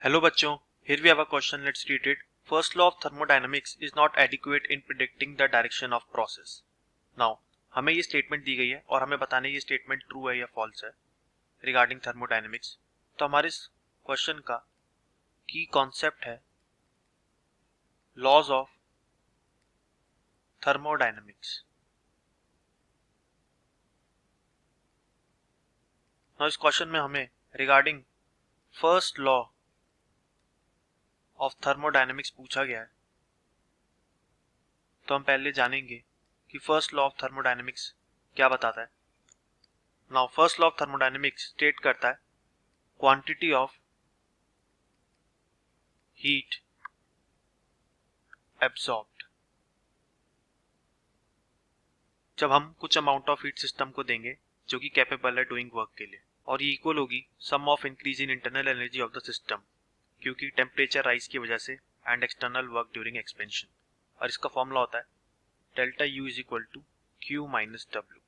Hello बच्चों, here we have a question. Let's read it. First law of thermodynamics is not adequate in predicting the direction of process. Now, हमें ये statement दी गई है और हमें बताना है ये स्टेटमेंट ट्रू है या फॉल्स है रिगार्डिंग थर्मोडायनेमिक्स. तो हमारे इस क्वेश्चन का की कॉन्सेप्ट है लॉज ऑफ थर्मोडायनेमिक्स. नाउ इस क्वेश्चन में हमें regarding first law of thermodynamics पूछा गया है. तो हम पहले जानेंगे कि फर्स्ट लॉ ऑफ थर्मोडायनेमिक्स क्या बताता है. Now first law of thermodynamics state करता है क्वांटिटी ऑफ हीट एब्सॉर्ब्ड. जब हम कुछ अमाउंट ऑफ हीट सिस्टम को देंगे जो कि कैपेबल है डूइंग वर्क के लिए, और ये इक्वल होगी sum of increase in internal energy of the system, क्योंकि टेम्परेचर राइज की वजह से, and external work during expansion. और इसका फॉर्मूला होता है delta U is equal to Q minus W,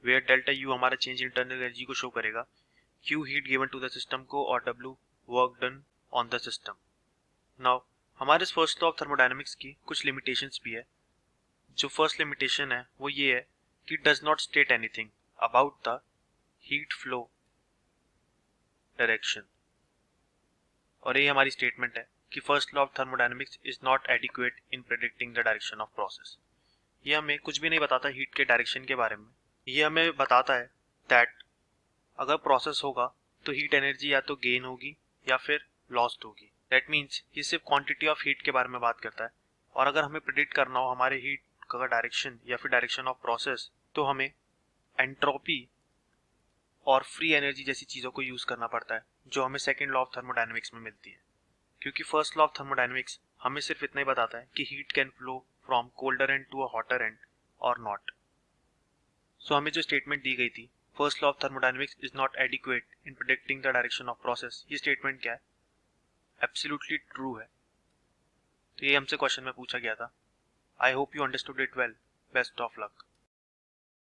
where delta U हमारा चेंज इंटरनल एनर्जी को शो करेगा, Q heat given to the system को, और W work done on the system. Now हमारे इस फर्स्ट लॉ ऑफ थर्मोडायनेमिक्स की कुछ limitations भी है. जो फर्स्ट लिमिटेशन है वो ये है कि does not state anything about the heat flow direction. और ये हमारी स्टेटमेंट है कि first law of thermodynamics is not adequate in predicting the direction of process. ये हमें कुछ भी नहीं बताता हीट के डायरेक्शन के बारे में. ये हमें बताता है दैट अगर प्रोसेस होगा तो हीट एनर्जी या तो गेन होगी या फिर लॉस्ट होगी. दैट मीन्स ये सिर्फ क्वांटिटी ऑफ हीट के बारे में बात करता है. और अगर हमें प्रेडिक्ट करना हो हमारे हीट का डायरेक्शन या फिर डायरेक्शन ऑफ प्रोसेस, तो हमें एंट्रोपी और फ्री एनर्जी जैसी चीज़ों को यूज़ करना पड़ता है, जो हमें सेकेंड लॉ ऑफ थर्मोडायनेमिक्स में मिलती है. क्योंकि फर्स्ट लॉ ऑफ थर्मोडायनेमिक्स हमें सिर्फ इतना ही बताता है कि heat can flow from colder end to a hotter end or not. So हमें जो स्टेटमेंट दी गई थी first law of thermodynamics is not adequate in predicting the direction of process, ये स्टेटमेंट क्या है? एब्सोल्युटली ट्रू है. तो ये हमसे क्वेश्चन में पूछा गया था. I hope you understood it well. Best of luck.